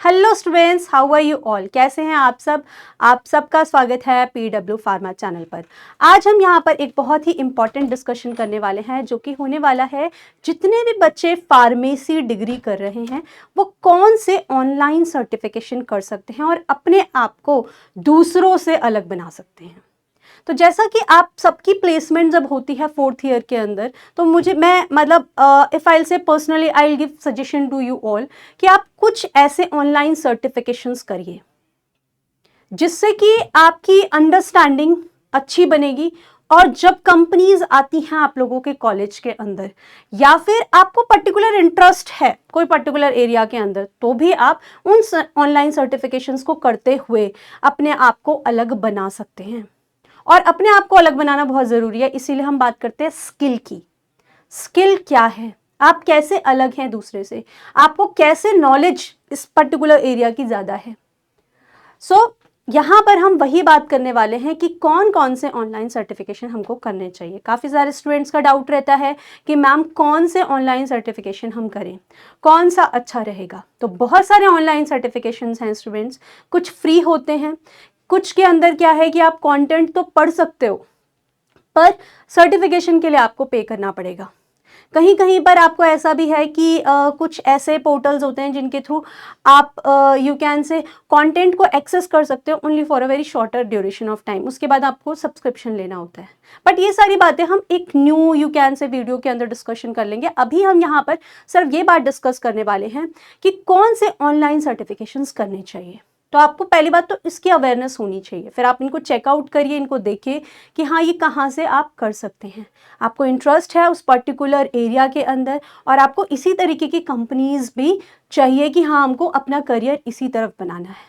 Hello students, how are you all. कैसे हैं आप सब। आप सबका स्वागत है PW फार्मा चैनल पर। आज हम यहाँ पर एक बहुत ही इम्पॉर्टेंट डिस्कशन करने वाले हैं जो कि होने वाला है जितने भी बच्चे फार्मेसी डिग्री कर रहे हैं वो कौन से ऑनलाइन सर्टिफिकेशन कर सकते हैं और अपने आप को दूसरों से अलग बना सकते हैं। तो जैसा कि आप सबकी प्लेसमेंट जब होती है 4th ईयर के अंदर, तो मैं if I say personally I will give suggestion to you all कि आप कुछ ऐसे ऑनलाइन सर्टिफिकेशंस करिए जिससे कि आपकी अंडरस्टैंडिंग अच्छी बनेगी और जब कंपनीज आती हैं आप लोगों के कॉलेज के अंदर या फिर आपको पर्टिकुलर इंटरेस्ट है कोई पर्टिकुलर एरिया के अंदर, तो भी आप उन ऑनलाइन सर्टिफिकेशंस को करते हुए अपने आप को अलग बना सकते हैं। और अपने आप को अलग बनाना बहुत ज़रूरी है, इसीलिए हम बात करते हैं स्किल की। स्किल क्या है, आप कैसे अलग हैं दूसरे से, आपको कैसे नॉलेज इस पर्टिकुलर एरिया की ज़्यादा है। यहाँ पर हम वही बात करने वाले हैं कि कौन कौन से ऑनलाइन सर्टिफिकेशन हमको करने चाहिए। काफ़ी सारे स्टूडेंट्स का डाउट रहता है कि मैम कौन से ऑनलाइन सर्टिफिकेशन हम करें, कौन सा अच्छा रहेगा। तो बहुत सारे ऑनलाइन सर्टिफिकेशंस हैं स्टूडेंट्स, कुछ फ्री होते हैं, कुछ के अंदर क्या है कि आप कंटेंट तो पढ़ सकते हो पर सर्टिफिकेशन के लिए आपको पे करना पड़ेगा। कहीं कहीं पर आपको ऐसा भी है कि कुछ ऐसे पोर्टल्स होते हैं जिनके थ्रू आप यू कैन से कंटेंट को एक्सेस कर सकते हो only for a very shorter duration of time, उसके बाद आपको सब्सक्रिप्शन लेना होता है। बट ये सारी बातें हम एक न्यू यू कैन से वीडियो के अंदर डिस्कशन कर लेंगे। अभी हम यहाँ पर सिर्फ ये बात डिस्कस करने वाले हैं कि कौन से ऑनलाइन सर्टिफिकेशंस करने चाहिए। तो आपको पहली बात तो इसकी अवेयरनेस होनी चाहिए, फिर आप इनको चेकआउट करिए, इनको देखिए कि हाँ ये कहाँ से आप कर सकते हैं। आपको इंटरेस्ट है उस पर्टिकुलर एरिया के अंदर और आपको इसी तरीके की कंपनीज भी चाहिए कि हाँ हमको अपना करियर इसी तरफ बनाना है,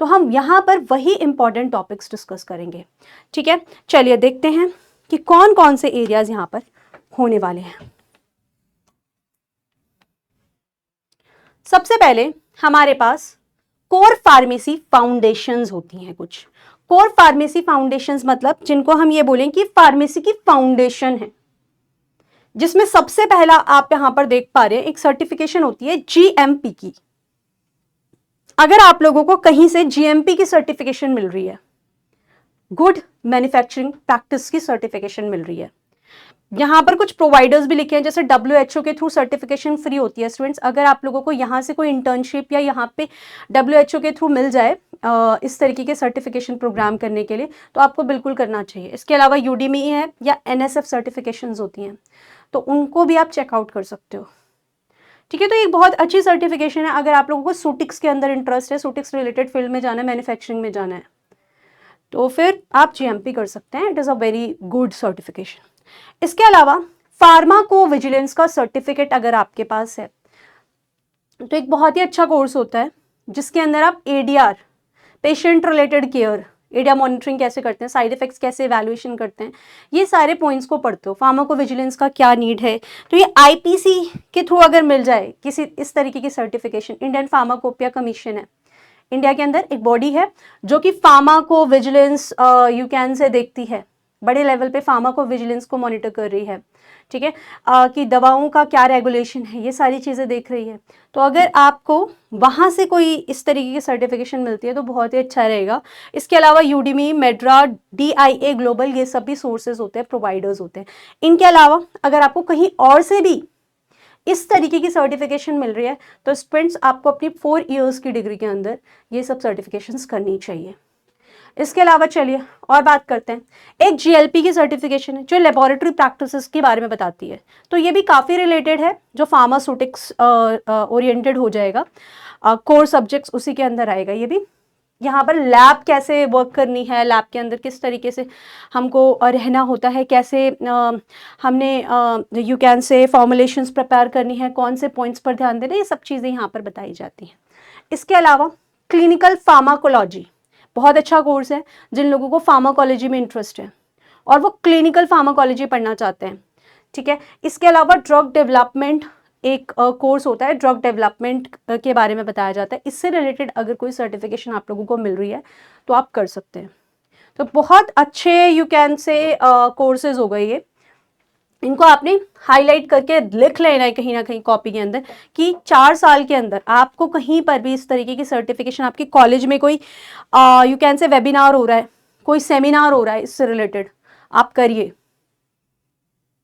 तो हम यहाँ पर वही इंपॉर्टेंट टॉपिक्स डिस्कस करेंगे। ठीक है, चलिए देखते हैं कि कौन कौन से एरियाज यहाँ पर होने वाले हैं। सबसे पहले हमारे पास कोर फार्मेसी फाउंडेशंस होती हैं। कुछ कोर फार्मेसी फाउंडेशंस मतलब जिनको हम ये बोलें कि फार्मेसी की फाउंडेशन है, जिसमें सबसे पहला आप यहां पर देख पा रहे हैं एक सर्टिफिकेशन होती है GMP की। अगर आप लोगों को कहीं से GMP की सर्टिफिकेशन मिल रही है, गुड मैन्युफैक्चरिंग प्रैक्टिस की सर्टिफिकेशन मिल रही है, यहाँ पर कुछ प्रोवाइडर्स भी लिखे हैं, जैसे WHO के थ्रू सर्टिफिकेशन फ्री होती है। स्टूडेंट्स, अगर आप लोगों को यहाँ से कोई इंटर्नशिप या यहाँ पे WHO के थ्रू मिल जाए इस तरीके के सर्टिफिकेशन प्रोग्राम करने के लिए, तो आपको बिल्कुल करना चाहिए। इसके अलावा UDME है या NSF सर्टिफिकेशंस होती हैं, तो उनको भी आप चेकआउट कर सकते हो। ठीक है, तो एक बहुत अच्छी सर्टिफिकेशन है। अगर आप लोगों को सूटिक्स के अंदर इंटरेस्ट है, सूटिक्स रिलेटेड फील्ड में जाना है, मैन्युफैक्चरिंग में जाना है, तो फिर आप GMP कर सकते हैं। It is a very good certification. इसके अलावा फार्माको विजिलेंस का सर्टिफिकेट अगर आपके पास है, तो एक बहुत ही अच्छा कोर्स होता है जिसके अंदर आप ADR, patient related care, area monitoring कैसे करते हैं, साइड इफेक्ट्स कैसे एवैल्यूएशन करते हैं, ये सारे पॉइंट्स को पढ़ते हो। फार्माको विजिलेंस का क्या नीड है, तो ये IPC के थ्रू अगर मिल जाए किसी इस तरीके की सर्टिफिकेशन, इंडियन फार्माकोपिया कमीशन है, इंडिया के अंदर एक बॉडी है जो कि फार्माको विजिलेंस यू कैन से देखती है, बड़े लेवल पे फार्माको विजिलेंस को मॉनिटर कर रही है। ठीक है, कि दवाओं का क्या रेगुलेशन है, ये सारी चीज़ें देख रही है। तो अगर आपको वहाँ से कोई इस तरीके की सर्टिफिकेशन मिलती है तो बहुत ही अच्छा रहेगा। इसके अलावा UDME, मेड्रा, DIA ग्लोबल, ये सब भी सोर्सेज होते हैं, प्रोवाइडर्स होते हैं। इनके अलावा अगर आपको कहीं और से भी इस तरीके की सर्टिफिकेशन मिल रही है, तो स्टूडेंट्स आपको अपनी 4 इयर्स की डिग्री के अंदर ये सब सर्टिफिकेशंस करनी चाहिए। इसके अलावा चलिए और बात करते हैं। एक GLP की सर्टिफिकेशन है जो लेबोरेटरी प्रैक्टिसेस के बारे में बताती है, तो ये भी काफ़ी रिलेटेड है, जो फार्मास्यूटिक्स ओरिएंटेड हो जाएगा। कोर सब्जेक्ट्स उसी के अंदर आएगा। ये भी यहाँ पर लैब कैसे वर्क करनी है, लैब के अंदर किस तरीके से हमको रहना होता है, कैसे हमने यू कैन से फॉर्मुलेशंस प्रिपेयर करनी है, कौन से पॉइंट्स पर ध्यान देना, ये सब चीज़ें यहाँ पर बताई जाती हैं। इसके अलावा क्लिनिकल फार्माकोलॉजी बहुत अच्छा कोर्स है जिन लोगों को फार्माकोलॉजी में इंटरेस्ट है और वो क्लिनिकल फार्माकोलॉजी पढ़ना चाहते हैं। ठीक है, इसके अलावा ड्रग डेवलपमेंट एक कोर्स होता है, ड्रग डेवलपमेंट के बारे में बताया जाता है। इससे रिलेटेड अगर कोई सर्टिफिकेशन आप लोगों को मिल रही है तो आप कर सकते हैं। तो बहुत अच्छे यू कैन से कोर्सेज हो गए ये। इनको आपने हाईलाइट करके लिख लेना है कहीं ना कहीं कॉपी के अंदर कि 4 साल के अंदर आपको कहीं पर भी इस तरीके की सर्टिफिकेशन, आपके कॉलेज में कोई यू कैन से वेबिनार हो रहा है, कोई सेमिनार हो रहा है इससे रिलेटेड, आप करिए।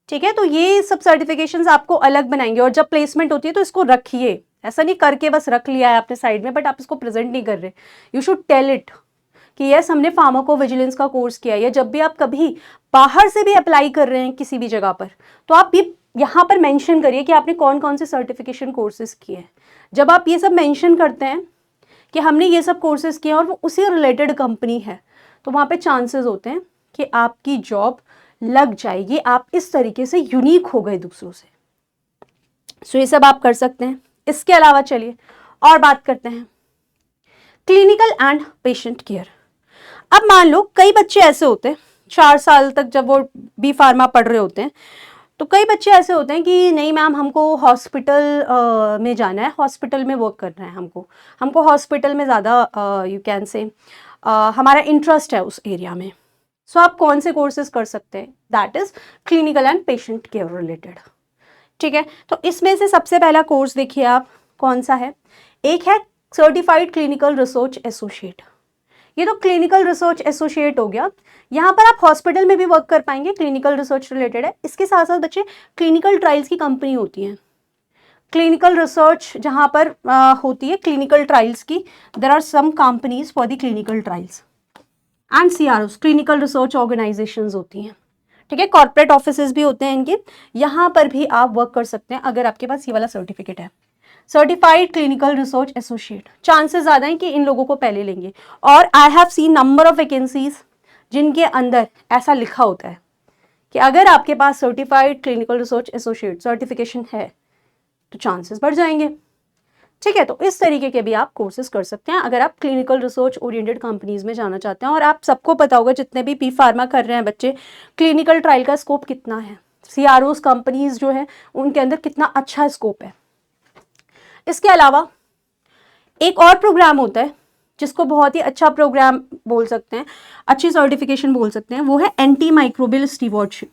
ठीक है, तो ये सब सर्टिफिकेशंस आपको अलग बनाएंगे। और जब प्लेसमेंट होती है तो इसको रखिए, ऐसा नहीं करके बस रख लिया है आपने साइड में बट आप इसको प्रेजेंट नहीं कर रहे। यू शुड टेल इट कि यस हमने फार्माकोविजिलेंस का कोर्स किया है। या जब भी आप कभी बाहर से भी अप्लाई कर रहे हैं किसी भी जगह पर, तो आप ये यहाँ पर मेंशन करिए कि आपने कौन कौन से सर्टिफिकेशन कोर्सेज किए हैं। जब आप ये सब मेंशन करते हैं कि हमने ये सब कोर्सेज किए और वो उसी रिलेटेड कंपनी है, तो वहाँ पे चांसेस होते हैं कि आपकी जॉब लग जाएगी। आप इस तरीके से यूनिक हो गए दूसरों से। सो ये सब आप कर सकते हैं। इसके अलावा चलिए और बात करते हैं क्लिनिकल एंड पेशेंट केयर। अब मान लो कई बच्चे ऐसे होते हैं 4 साल तक जब वो बी फार्मा पढ़ रहे होते हैं, तो कई बच्चे ऐसे होते हैं कि नहीं मैम हमको हॉस्पिटल में जाना है, हॉस्पिटल में वर्क करना है, हमको हॉस्पिटल में ज़्यादा यू कैन से हमारा इंटरेस्ट है उस एरिया में। सो आप कौन से कोर्सेज कर सकते हैं? That is clinical and patient care related. ठीक है, तो इसमें से सबसे पहला कोर्स देखिए आप कौन सा है। एक है सर्टिफाइड क्लिनिकल रिसर्च एसोसिएट। ये तो क्लिनिकल रिसर्च एसोसिएट हो गया। यहाँ पर आप हॉस्पिटल में भी वर्क कर पाएंगे, क्लिनिकल रिसर्च रिलेटेड है। इसके साथ साथ बच्चे क्लिनिकल ट्रायल्स की कंपनी होती है, क्लिनिकल रिसर्च जहाँ पर होती है क्लिनिकल ट्रायल्स की, there are some companies for the clinical trials and CROs, clinical research organisations होती हैं। ठीक है, कॉर्पोरेट ऑफिसेज भी होते हैं इनके, यहाँ पर भी आप वर्क कर सकते हैं अगर आपके पास ये वाला सर्टिफिकेट है, certified clinical research associate. Chances ज़्यादा हैं कि इन लोगों को पहले लेंगे। और I have seen number of vacancies जिनके अंदर ऐसा लिखा होता है कि अगर आपके पास certified clinical research associate certification है तो चांसेस बढ़ जाएंगे। ठीक है, तो इस तरीके के भी आप कोर्सेज कर सकते हैं अगर आप क्लिनिकल रिसर्च ओरिएंटेड कंपनीज में जाना चाहते हैं। और आप सबको पता होगा जितने भी बी फार्मा कर रहे हैं बच्चे, क्लिनिकल ट्रायल का स्कोप कितना है, CROs कंपनीज जो है उनके अंदर कितना अच्छा स्कोप है। इसके अलावा एक और प्रोग्राम होता है जिसको बहुत ही अच्छा प्रोग्राम बोल सकते हैं, अच्छी सर्टिफिकेशन बोल सकते हैं, वो है एंटी माइक्रोबियल स्टीवर्डशिप।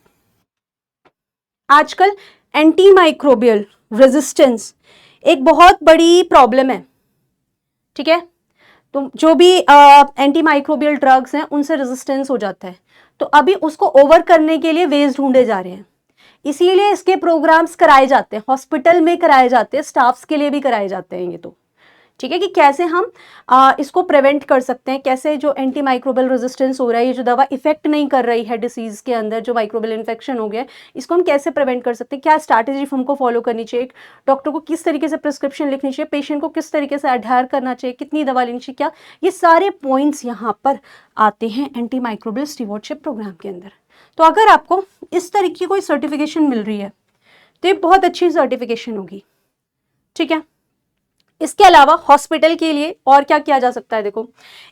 आजकल एंटी माइक्रोबियल रेजिस्टेंस एक बहुत बड़ी प्रॉब्लम है। ठीक है, तो जो भी एंटी माइक्रोबियल ड्रग्स हैं उनसे रेजिस्टेंस हो जाता है, तो अभी उसको ओवर करने के लिए वेज ढूंढे जा रहे हैं। इसीलिए इसके प्रोग्राम्स कराए जाते हैं, हॉस्पिटल में कराए जाते हैं, स्टाफ्स के लिए भी कराए जाते हैं ये तो। ठीक है, कि कैसे हम इसको प्रिवेंट कर सकते हैं, कैसे जो एंटी माइक्रोबियल रेजिस्टेंस हो रहा है, ये जो दवा इफेक्ट नहीं कर रही है डिसीज के अंदर, जो माइक्रोबियल इन्फेक्शन हो गया है, इसको हम कैसे प्रिवेंट कर सकते हैं, क्या स्ट्रैटेजी हमको फॉलो करनी चाहिए, डॉक्टर को किस तरीके से प्रिस्क्रिप्शन लिखनी चाहिए, पेशेंट को किस तरीके से अडहेयर करना चाहिए, कितनी दवा लेनी चाहिए, क्या ये सारे पॉइंट्स यहाँ पर आते हैं एंटी माइक्रोबियल स्टीवर्डशिप प्रोग्राम के अंदर। तो अगर आपको इस तरीके की कोई सर्टिफिकेशन मिल रही है तो ये बहुत अच्छी सर्टिफिकेशन होगी। ठीक है, इसके अलावा हॉस्पिटल के लिए और क्या किया जा सकता है, देखो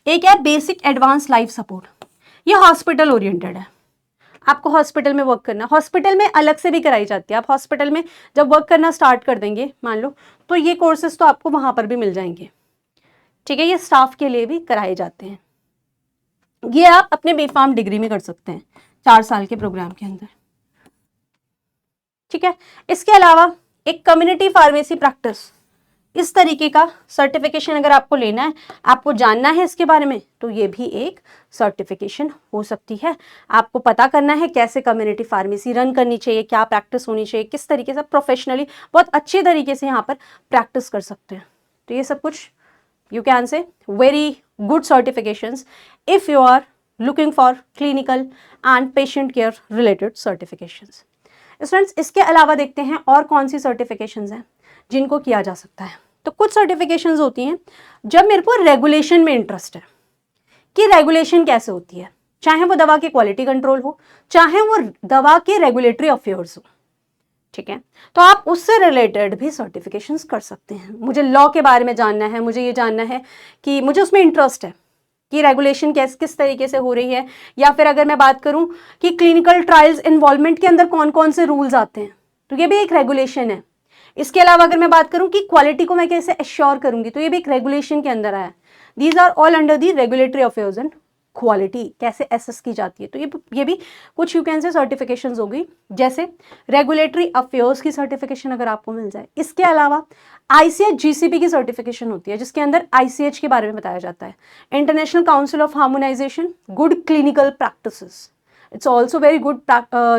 एक है बेसिक एडवांस लाइफ सपोर्ट। ये हॉस्पिटल ओरिएंटेड है, आपको हॉस्पिटल में वर्क करना, हॉस्पिटल में अलग से भी कराई जाती है। आप हॉस्पिटल में जब वर्क करना स्टार्ट कर देंगे मान लो, तो ये कोर्सेज तो आपको वहां पर भी मिल जाएंगे। ठीक है, ये स्टाफ के लिए भी कराए जाते हैं। ये आप अपने B.Pharm डिग्री में कर सकते हैं 4 साल के प्रोग्राम के अंदर। ठीक है, इसके अलावा एक कम्युनिटी फार्मेसी प्रैक्टिस, इस तरीके का सर्टिफिकेशन अगर आपको लेना है, आपको जानना है इसके बारे में, तो ये भी एक सर्टिफिकेशन हो सकती है। आपको पता करना है कैसे कम्युनिटी फार्मेसी रन करनी चाहिए, क्या प्रैक्टिस होनी चाहिए, किस तरीके से प्रोफेशनली बहुत अच्छे तरीके से यहाँ पर प्रैक्टिस कर सकते हैं। तो ये सब कुछ you can say very good certifications if you are looking for clinical and patient care related certifications. Students, इसके अलावा देखते हैं और कौन सी सर्टिफिकेशंस हैं जिनको किया जा सकता है। तो कुछ सर्टिफिकेशंस होती हैं जब मेरे को रेगुलेशन में इंटरेस्ट है कि रेगुलेशन कैसे होती है, चाहे वो दवा की क्वालिटी कंट्रोल हो, चाहे वो दवा के रेगुलेटरी अफेयर्स हो। ठीक है, तो आप उससे रिलेटेड भी सर्टिफिकेशंस कर सकते हैं। मुझे लॉ के बारे में जानना है, मुझे ये जानना है कि मुझे उसमें इंटरेस्ट है कि रेगुलेशन किस तरीके से हो रही है, या फिर अगर मैं बात करूं कि क्लिनिकल ट्रायल्स इन्वॉल्वमेंट के अंदर कौन कौन से रूल्स आते हैं, तो ये भी एक रेगुलेशन है। इसके अलावा अगर मैं बात करूं कि क्वालिटी को मैं कैसे एश्योर करूंगी, तो ये भी एक रेगुलेशन के अंदर आया है। These are all under the regulatory affairs and quality कैसे एसेस की जाती है। तो ये भी कुछ यू कैन से सर्टिफिकेशंस होगी, जैसे रेगुलेटरी अफेयर्स की सर्टिफिकेशन अगर आपको मिल जाए। इसके अलावा ICH GCP की सर्टिफिकेशन होती है, जिसके अंदर ICH के बारे में बताया जाता है, international council of harmonisation good clinical practices. It's also very good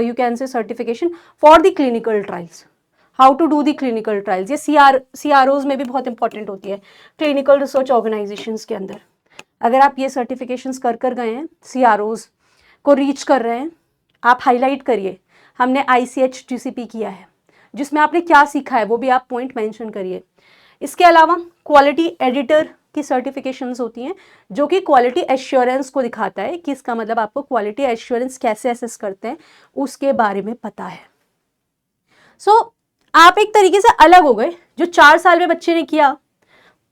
you can say certification for the clinical trials, how to do the clinical trials. ये CROs में भी बहुत इंपॉर्टेंट होती है, क्लिनिकल रिसर्च ऑर्गेनाइजेशंस के अंदर। अगर आप ये सर्टिफिकेशंस कर गए हैं, CROs को रीच कर रहे हैं, आप हाईलाइट करिए हमने ICH GCP किया है, जिसमें आपने क्या सीखा है वो भी आप पॉइंट मेंशन करिए। इसके अलावा क्वालिटी एडिटर की सर्टिफिकेशंस होती हैं, जो कि क्वालिटी एश्योरेंस को दिखाता है कि इसका मतलब आपको क्वालिटी एश्योरेंस कैसे असेस करते हैं उसके बारे में पता है। आप एक तरीके से अलग हो गए। जो 4 साल में बच्चे ने किया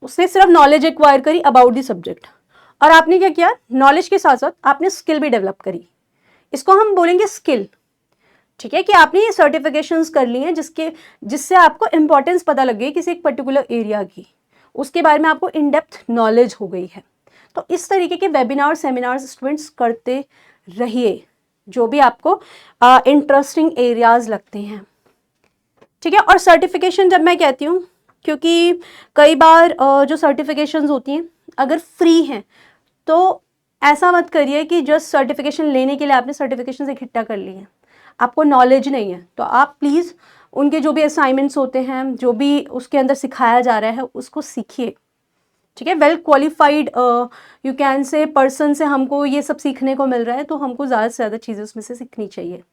उसने सिर्फ नॉलेज एक्वायर करी अबाउट द सब्जेक्ट, और आपने क्या किया, नॉलेज के साथ साथ आपने स्किल भी डेवलप करी। इसको हम बोलेंगे स्किल, ठीक है, कि आपने ये सर्टिफिकेशंस कर ली हैं जिससे आपको इंपॉर्टेंस पता लग गई किसी एक पर्टिकुलर एरिया की, उसके बारे में आपको इन डेप्थ नॉलेज हो गई है। तो इस तरीके के वेबिनार सेमिनार्स स्टूडेंट्स करते रहिए, जो भी आपको इंटरेस्टिंग एरियाज लगते हैं, ठीक है। और सर्टिफिकेशन जब मैं कहती हूँ, क्योंकि कई बार जो सर्टिफिकेशंस होती हैं अगर फ्री हैं तो ऐसा मत करिए कि जस्ट सर्टिफिकेशन लेने के लिए आपने सर्टिफिकेशन इकट्ठा कर ली है, आपको नॉलेज नहीं है, तो आप प्लीज़ उनके जो भी असाइनमेंट्स होते हैं, जो भी उसके अंदर सिखाया जा रहा है उसको सीखिए, ठीक है। वेल क्वालिफाइड यू कैन से पर्सन से हमको ये सब सीखने को मिल रहा है, तो हमको ज़्यादा से ज़्यादा चीज़ें उसमें से सीखनी चाहिए।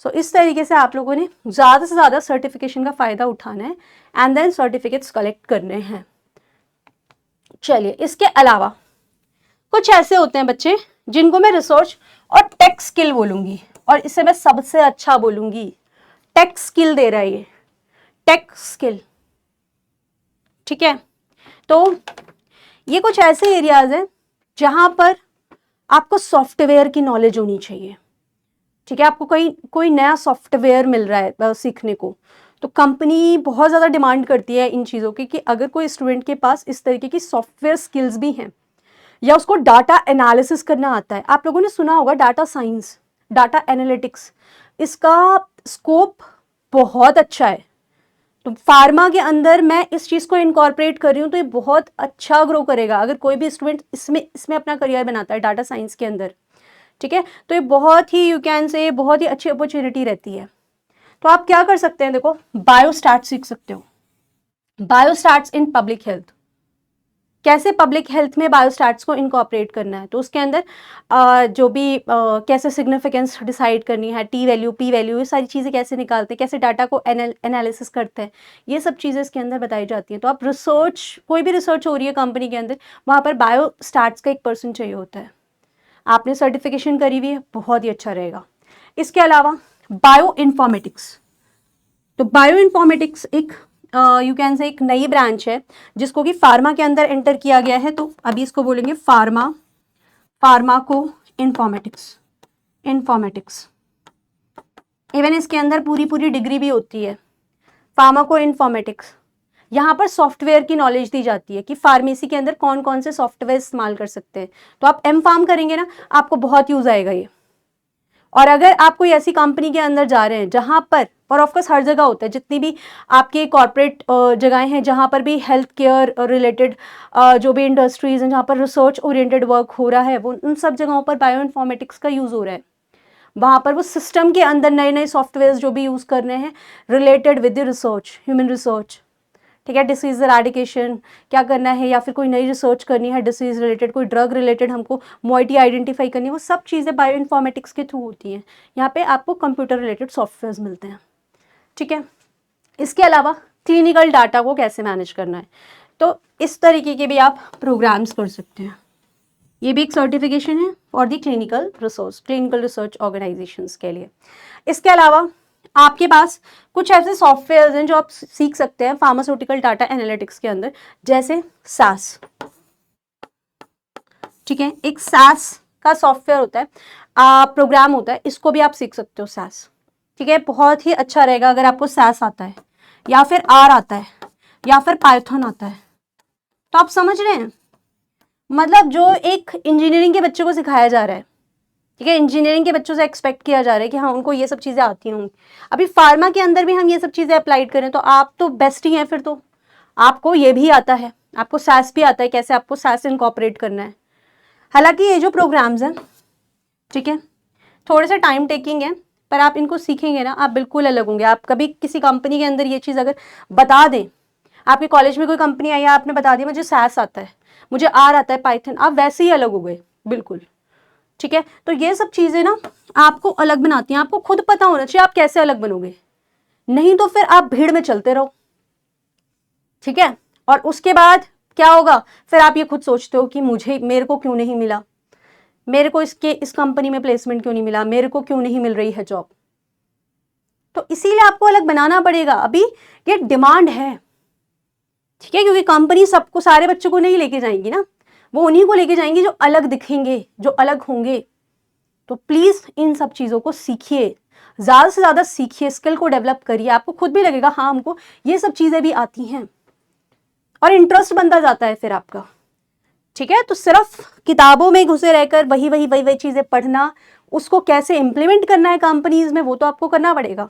इस तरीके से आप लोगों ने ज़्यादा से ज़्यादा सर्टिफिकेशन का फ़ायदा उठाना है एंड देन सर्टिफिकेट्स कलेक्ट करने हैं। चलिए, इसके अलावा कुछ ऐसे होते हैं बच्चे जिनको मैं रिसर्च और टेक स्किल बोलूँगी, और इसे मैं सबसे अच्छा बोलूँगी, टेक स्किल दे रहा है ये, टेक स्किल, ठीक है। तो ये कुछ ऐसे एरियाज हैं जहाँ पर आपको सॉफ्टवेयर की नॉलेज होनी चाहिए, ठीक है। आपको कोई नया सॉफ्टवेयर मिल रहा है सीखने को, तो कंपनी बहुत ज़्यादा डिमांड करती है इन चीज़ों की कि अगर कोई स्टूडेंट के पास इस तरीके की सॉफ्टवेयर स्किल्स भी हैं, या उसको डाटा एनालिसिस करना आता है। आप लोगों ने सुना होगा डाटा साइंस, डाटा एनालिटिक्स, इसका स्कोप बहुत अच्छा है। तो फार्मा के अंदर मैं इस चीज़ को इनकॉर्पोरेट कर रही हूँ, तो ये बहुत अच्छा ग्रो करेगा अगर कोई भी स्टूडेंट इसमें अपना करियर बनाता है डाटा साइंस के अंदर, ठीक है। तो ये बहुत ही यू कैन से बहुत ही अच्छी अपॉर्चुनिटी रहती है। तो आप क्या कर सकते हैं, देखो बायोस्टैट्स सीख सकते हो, बायोस्टैट्स इन पब्लिक हेल्थ, कैसे पब्लिक हेल्थ में बायोस्टैट्स को इनकॉर्पोरेट करना है, तो उसके अंदर जो भी कैसे सिग्निफिकेंस डिसाइड करनी है, टी वैल्यू, पी वैल्यू, ये सारी चीज़ें कैसे निकालते हैं, कैसे डाटा को एनालिसिस करते हैं, ये सब चीज़ें इसके अंदर बताई जाती हैं। तो आप रिसर्च, कोई भी रिसर्च हो रही है कंपनी के अंदर, वहाँ पर बायोस्टैट्स का एक पर्सन चाहिए होता है। आपने सर्टिफिकेशन करी हुई है, बहुत ही अच्छा रहेगा। इसके अलावा बायो इन्फॉर्मेटिक्स, तो बायो इन्फॉर्मेटिक्स एक यू कैन से एक नई ब्रांच है जिसको कि फार्मा के अंदर एंटर किया गया है। तो अभी इसको बोलेंगे फार्माको इन्फॉर्मेटिक्स। इवन इसके अंदर पूरी डिग्री भी होती है, फार्माको इन्फॉर्मेटिक्स। यहाँ पर सॉफ्टवेयर की नॉलेज दी जाती है कि फार्मेसी के अंदर कौन कौन से सॉफ्टवेयर इस्तेमाल कर सकते हैं। तो आप M.Pharm करेंगे ना, आपको बहुत यूज आएगा ये। और अगर आप कोई ऐसी कंपनी के अंदर जा रहे हैं जहाँ पर, और ऑफकोर्स हर जगह होता है, जितनी भी आपके कॉर्पोरेट जगहें हैं जहाँ पर भी हेल्थ केयर रिलेटेड जो भी इंडस्ट्रीज हैं जहाँ पर रिसर्च ओरिएंटेड वर्क हो रहा है, वो उन सब जगहों पर बायो इन्फॉर्मेटिक्स का यूज़ हो रहा है। वहाँ पर वो सिस्टम के अंदर नए नए सॉफ्टवेयर जो भी यूज़ करने हैं related with the research, human research, ठीक है। डिसीज एराडिकेशन क्या करना है, या फिर कोई नई रिसर्च करनी है डिसीज रिलेटेड, कोई ड्रग रिलेटेड हमको मोइटी आइडेंटिफाई करनी है, वो सब चीज़ें बायो इन्फॉर्मेटिक्स के थ्रू होती हैं। यहाँ पे आपको कंप्यूटर रिलेटेड सॉफ्टवेयर मिलते हैं, ठीक है। इसके अलावा क्लिनिकल डाटा को कैसे मैनेज करना है, तो इस तरीके के भी आप प्रोग्राम्स कर सकते हैं। ये भी एक सर्टिफिकेशन है for the clinical research organisations के लिए। इसके अलावा आपके पास कुछ ऐसे सॉफ्टवेयर हैं जो आप सीख सकते हैं फार्मास्यूटिकल डाटा एनालिटिक्स के अंदर, जैसे SAS, ठीक है। एक SAS का सॉफ्टवेयर होता है, प्रोग्राम होता है, इसको भी आप सीख सकते हो SAS, ठीक है। बहुत ही अच्छा रहेगा अगर आपको SAS आता है, या फिर R आता है, या फिर पाइथन आता है। तो आप समझ रहे हैं मतलब जो एक इंजीनियरिंग के बच्चों को सिखाया जा रहा है, ठीक है, इंजीनियरिंग के बच्चों से एक्सपेक्ट किया जा रहा है कि हाँ उनको ये सब चीज़ें आती होंगी। अभी फार्मा के अंदर भी हम ये सब चीज़ें अप्लाइड करें तो आप तो बेस्ट ही हैं, फिर तो आपको ये भी आता है, आपको सैस भी आता है, कैसे आपको सैस इनकॉर्पोरेट करना है। हालांकि ये जो प्रोग्राम्स हैं, ठीक है, थोड़े से टाइम टेकिंग है, पर आप इनको सीखेंगे ना आप बिल्कुल अलग होंगे। आप कभी किसी कंपनी के अंदर ये चीज़ अगर बता दें, आपके कॉलेज में कोई कंपनी आई है, आपने बता दिया मुझे सैस आता है, मुझे आर आता है, पाइथन, आप वैसे ही अलग हो गए बिल्कुल, ठीक है। तो ये सब चीज़ें ना आपको अलग बनाती हैं, आपको खुद पता होना चाहिए आप कैसे अलग बनोगे, नहीं तो फिर आप भीड़ में चलते रहो, ठीक है। और उसके बाद क्या होगा, फिर आप ये खुद सोचते हो कि मेरे को क्यों नहीं मिला, मेरे को इस कंपनी में प्लेसमेंट क्यों नहीं मिला, मेरे को क्यों नहीं मिल रही है जॉब। तो इसीलिए आपको अलग बनाना पड़ेगा। अभी ये डिमांड है, ठीक है, क्योंकि कंपनी सबको, सारे बच्चों को नहीं लेके जाएंगी ना, वो उन्हीं को लेके जाएंगी जो अलग दिखेंगे, जो अलग होंगे। तो प्लीज इन सब चीजों को सीखिए, ज्यादा से ज्यादा सीखिए, स्किल को डेवलप करिए, आपको खुद भी लगेगा हाँ हमको ये सब चीजें भी आती हैं, और इंटरेस्ट बनता जाता है फिर आपका, ठीक है। तो सिर्फ किताबों में घुसे रहकर वही वही वही वही चीजें पढ़ना, उसको कैसे इंप्लीमेंट करना है कंपनीज में वो तो आपको करना पड़ेगा,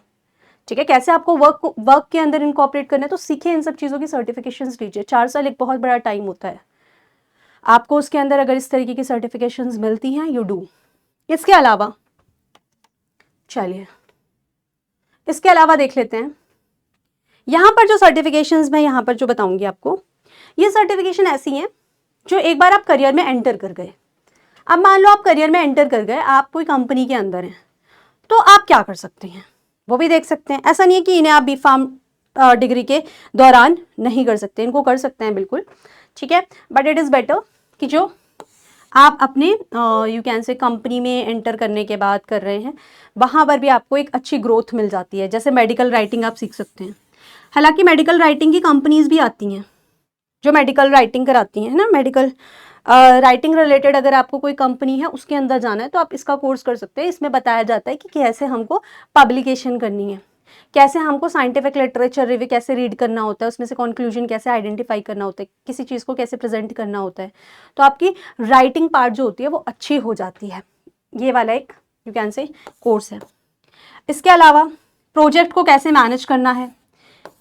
ठीक है। कैसे आपको वर्क के अंदर इनकॉर्पोरेट करना है, तो सीखे, इन सब चीजों की सर्टिफिकेशंस लीजिए। 4 साल एक बहुत बड़ा टाइम होता है, आपको उसके अंदर अगर इस तरीके की सर्टिफिकेशंस मिलती हैं, यू डू। इसके अलावा चलिए, इसके अलावा देख लेते हैं यहाँ पर जो सर्टिफिकेशंस मैं यहाँ पर जो बताऊंगी आपको, ये सर्टिफिकेशन ऐसी हैं जो एक बार आप करियर में एंटर कर गए। अब मान लो आप करियर में एंटर कर गए, आप कोई कंपनी के अंदर हैं, तो आप क्या कर सकते हैं वो भी देख सकते हैं। ऐसा नहीं है कि इन्हें आप B.Pharm डिग्री के दौरान नहीं कर सकते, इनको कर सकते हैं बिल्कुल, ठीक है। बट इट इज़ बेटर कि जो आप अपने यू कैन से कंपनी में एंटर करने के बाद कर रहे हैं, वहाँ पर भी आपको एक अच्छी ग्रोथ मिल जाती है। जैसे मेडिकल राइटिंग आप सीख सकते हैं, हालांकि मेडिकल राइटिंग की कंपनीज भी आती हैं जो मेडिकल राइटिंग कराती हैं, है ना। मेडिकल राइटिंग रिलेटेड अगर आपको कोई कंपनी है उसके अंदर जाना है तो आप इसका कोर्स कर सकते हैं। इसमें बताया जाता है कि कैसे हमको पब्लिकेशन करनी है, कैसे हमको साइंटिफिक लिटरेचर रिव्यू कैसे रीड करना होता है, उसमें से कंक्लूजन कैसे आइडेंटिफाई करना होता है, किसी चीज़ को कैसे प्रेजेंट करना होता है। तो आपकी राइटिंग पार्ट जो होती है वो अच्छी हो जाती है। ये वाला एक यू कैन से कोर्स है। इसके अलावा प्रोजेक्ट को कैसे मैनेज करना है,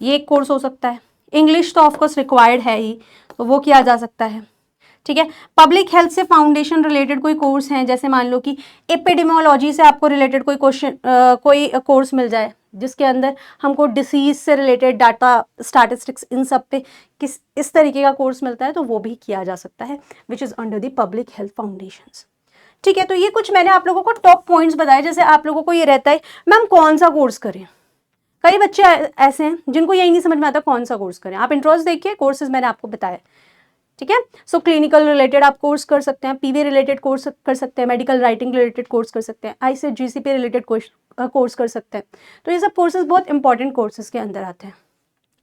ये एक कोर्स हो सकता है। इंग्लिश तो ऑफकोर्स रिक्वायर्ड है ही, तो वो किया जा सकता है, ठीक है। पब्लिक हेल्थ से फाउंडेशन रिलेटेड कोई कोर्स हैं, जैसे मान लो कि एपिडेमियोलॉजी से आपको रिलेटेड कोई कोई कोर्स मिल जाए जिसके अंदर हमको डिसीज से रिलेटेड डाटा, स्टैटिस्टिक्स, इन सब पे इस तरीके का कोर्स मिलता है, तो वो भी किया जा सकता है, which is under the public health foundations, ठीक है। तो ये कुछ मैंने आप लोगों को टॉप पॉइंट्स बताए। जैसे आप लोगों को ये रहता है मैम कौन सा कोर्स करें, कई बच्चे ऐसे हैं जिनको यही नहीं समझ में आता कौन सा कोर्स करें। आप इंट्रोस देखिए, कोर्सेज मैंने आपको बताया, ठीक है। सो क्लिनिकल रिलेटेड आप कोर्स कर सकते हैं, पीवी रिलेटेड कोर्स कर सकते हैं, मेडिकल राइटिंग रिलेटेड कोर्स कर सकते हैं, ICGCP रिलेटेड कोर्स कर सकते हैं। तो ये सब कोर्सेज बहुत इंपॉर्टेंट कोर्सेज के अंदर आते हैं।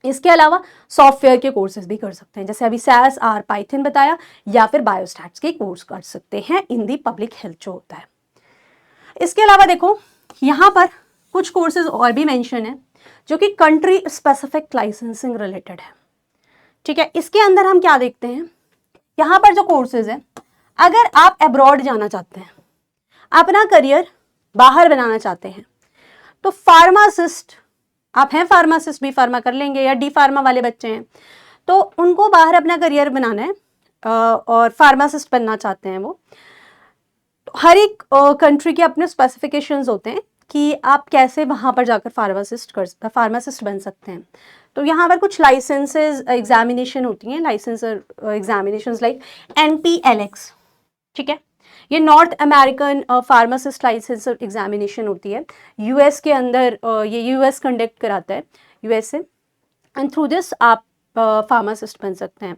इसके अलावा सॉफ्टवेयर के कोर्सेज भी कर सकते हैं, जैसे अभी SAS, R, पाइथन बताया, या फिर बायोस्टैट्स के कोर्स कर सकते हैं इन दी पब्लिक हेल्थ जो होता है। इसके अलावा देखो यहाँ पर कुछ कोर्सेज और भी मेंशन है जो कि कंट्री स्पेसिफिक लाइसेंसिंग रिलेटेड है, ठीक है। इसके अंदर हम क्या देखते हैं, यहाँ पर जो कोर्सेज है, अगर आप अब्रॉड जाना चाहते हैं, अपना करियर बाहर बनाना चाहते हैं, तो फार्मासिस्ट, आप हैं फार्मासिस्ट, B.Pharma कर लेंगे, या D.Pharma वाले बच्चे हैं तो उनको बाहर अपना करियर बनाना है और फार्मासिस्ट बनना चाहते हैं वो, तो हर एक कंट्री के अपने स्पेसिफिकेशंस होते हैं कि आप कैसे वहाँ पर जाकर फार्मासिस्ट बन सकते हैं। तो यहाँ पर कुछ लाइसेंसेस एग्जामिनेशन होती हैं, लाइसेंस एग्जामिनेशंस लाइक NPLX, ठीक है। ये North American pharmacist licence examination होती है, US के अंदर ये US कंडक्ट कराता है, USA, एंड थ्रू दिस आप फार्मासिस्ट बन सकते हैं।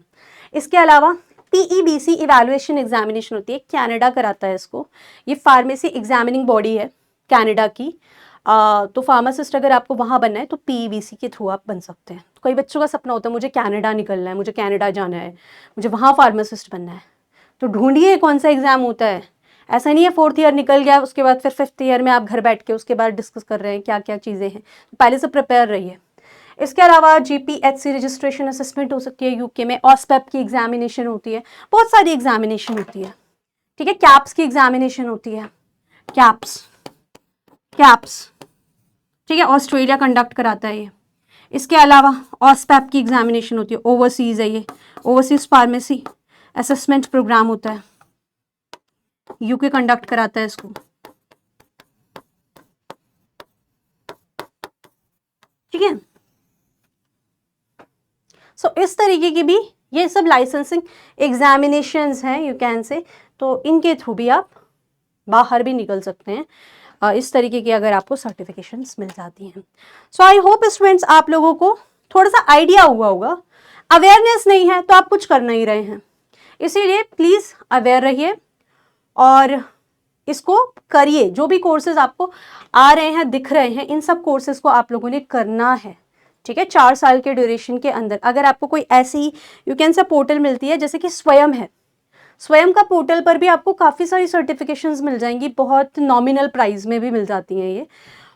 इसके अलावा PEBC इवैल्यूएशन एग्जामिनेशन होती है, कनाडा कराता है इसको, ये फार्मेसी एग्जामिनिंग बॉडी है कनाडा की। तो फार्मासिस्ट अगर आपको वहाँ बनना है तो PEBC के थ्रू आप बन सकते हैं। तो कई बच्चों का सपना होता है मुझे कनाडा निकलना है, मुझे कनाडा जाना है, मुझे वहाँ फार्मासिस्ट बनना है, तो ढूंढिए कौन सा एग्जाम होता है। ऐसा नहीं है 4th ईयर निकल गया उसके बाद फिर 5th ईयर में आप घर बैठ के उसके बाद डिस्कस कर रहे हैं क्या क्या चीज़ें हैं, तो पहले से प्रिपेयर रहिए। इसके अलावा GPHC रजिस्ट्रेशन असेसमेंट हो सकती है यूके में, ऑस्पेप की एग्जामिनेशन होती है, बहुत सारी एग्जामिनेशन होती है, ठीक है। कैप्स की एग्जामिनेशन होती है, कैप्स ठीक है, ऑस्ट्रेलिया कंडक्ट कराता है ये। इसके अलावा ऑस्पेप की एग्जामिनेशन होती है, ओवरसीज है ये, ओवरसीज फार्मेसी असेसमेंट प्रोग्राम होता है, यूके कंडक्ट कराता है इसको, ठीक है। सो इस तरीके की भी ये सब लाइसेंसिंग एग्जामिनेशंस हैं यू कैन से, तो इनके थ्रू भी आप बाहर भी निकल सकते हैं इस तरीके की अगर आपको सर्टिफिकेशंस मिल जाती हैं। सो आई होप स्टूडेंट्स आप लोगों को थोड़ा सा आइडिया हुआ होगा। अवेयरनेस नहीं है तो आप कुछ कर नहीं रहे हैं, इसीलिए प्लीज़ अवेयर रहिए और इसको करिए। जो भी कोर्सेज आपको आ रहे हैं, दिख रहे हैं, इन सब कोर्सेज को आप लोगों ने करना है, ठीक है। 4 साल के ड्यूरेशन के अंदर अगर आपको कोई ऐसी यू कैन से पोर्टल मिलती है जैसे कि स्वयं है, स्वयं का पोर्टल पर भी आपको काफ़ी सारी सर्टिफिकेशंस मिल जाएंगी, बहुत नॉमिनल प्राइस में भी मिल जाती हैं ये,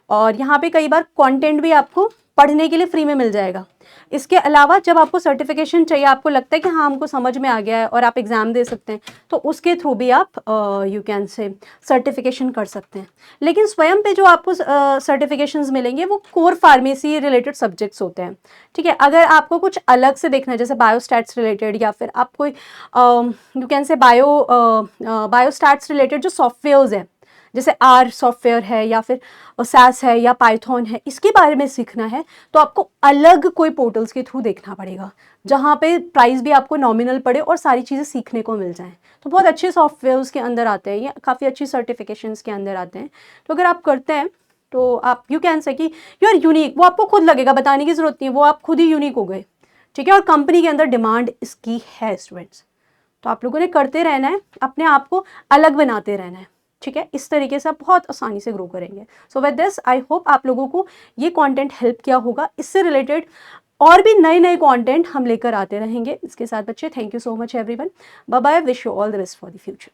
और यहाँ पे कई बार कंटेंट भी आपको पढ़ने के लिए फ्री में मिल जाएगा। इसके अलावा जब आपको सर्टिफिकेशन चाहिए, आपको लगता है कि हाँ हमको समझ में आ गया है और आप एग्ज़ाम दे सकते हैं, तो उसके थ्रू भी आप यू कैन से सर्टिफिकेशन कर सकते हैं। लेकिन स्वयं पे जो आपको सर्टिफिकेशंस मिलेंगे वो कोर फार्मेसी रिलेटेड सब्जेक्ट्स होते हैं, ठीक है। अगर आपको कुछ अलग से देखना है जैसे बायोस्टैट्स रिलेटेड, या फिर आप कोई यू कैन से बायोस्टैट्स रिलेटेड जो सॉफ्टवेयर्स हैं जैसे आर सॉफ्टवेयर है या फिर सैस है या पाइथन है, इसके बारे में सीखना है, तो आपको अलग कोई पोर्टल्स के थ्रू देखना पड़ेगा जहाँ पे प्राइस भी आपको नॉमिनल पड़े और सारी चीज़ें सीखने को मिल जाएं। तो बहुत अच्छे सॉफ्टवेयर्स के अंदर आते हैं, ये काफ़ी अच्छी सर्टिफिकेशंस के अंदर आते हैं। तो अगर आप करते हैं तो आप यू कैन से कि यू आर यूनिक, वो आपको खुद लगेगा, बताने की ज़रूरत नहीं है, वो आप खुद ही यूनिक हो गए, ठीक है। और कंपनी के अंदर डिमांड इसकी है स्टूडेंट्स, तो आप लोगों ने करते रहना है, अपने आप को अलग बनाते रहना है, ठीक है। इस तरीके से आप बहुत आसानी से ग्रो करेंगे। So with this I hope आप लोगों को ये कंटेंट हेल्प किया होगा। इससे रिलेटेड और भी नए नए कंटेंट हम लेकर आते रहेंगे। इसके साथ बच्चे, thank you so much everyone, bye bye, wish you all the best for the future.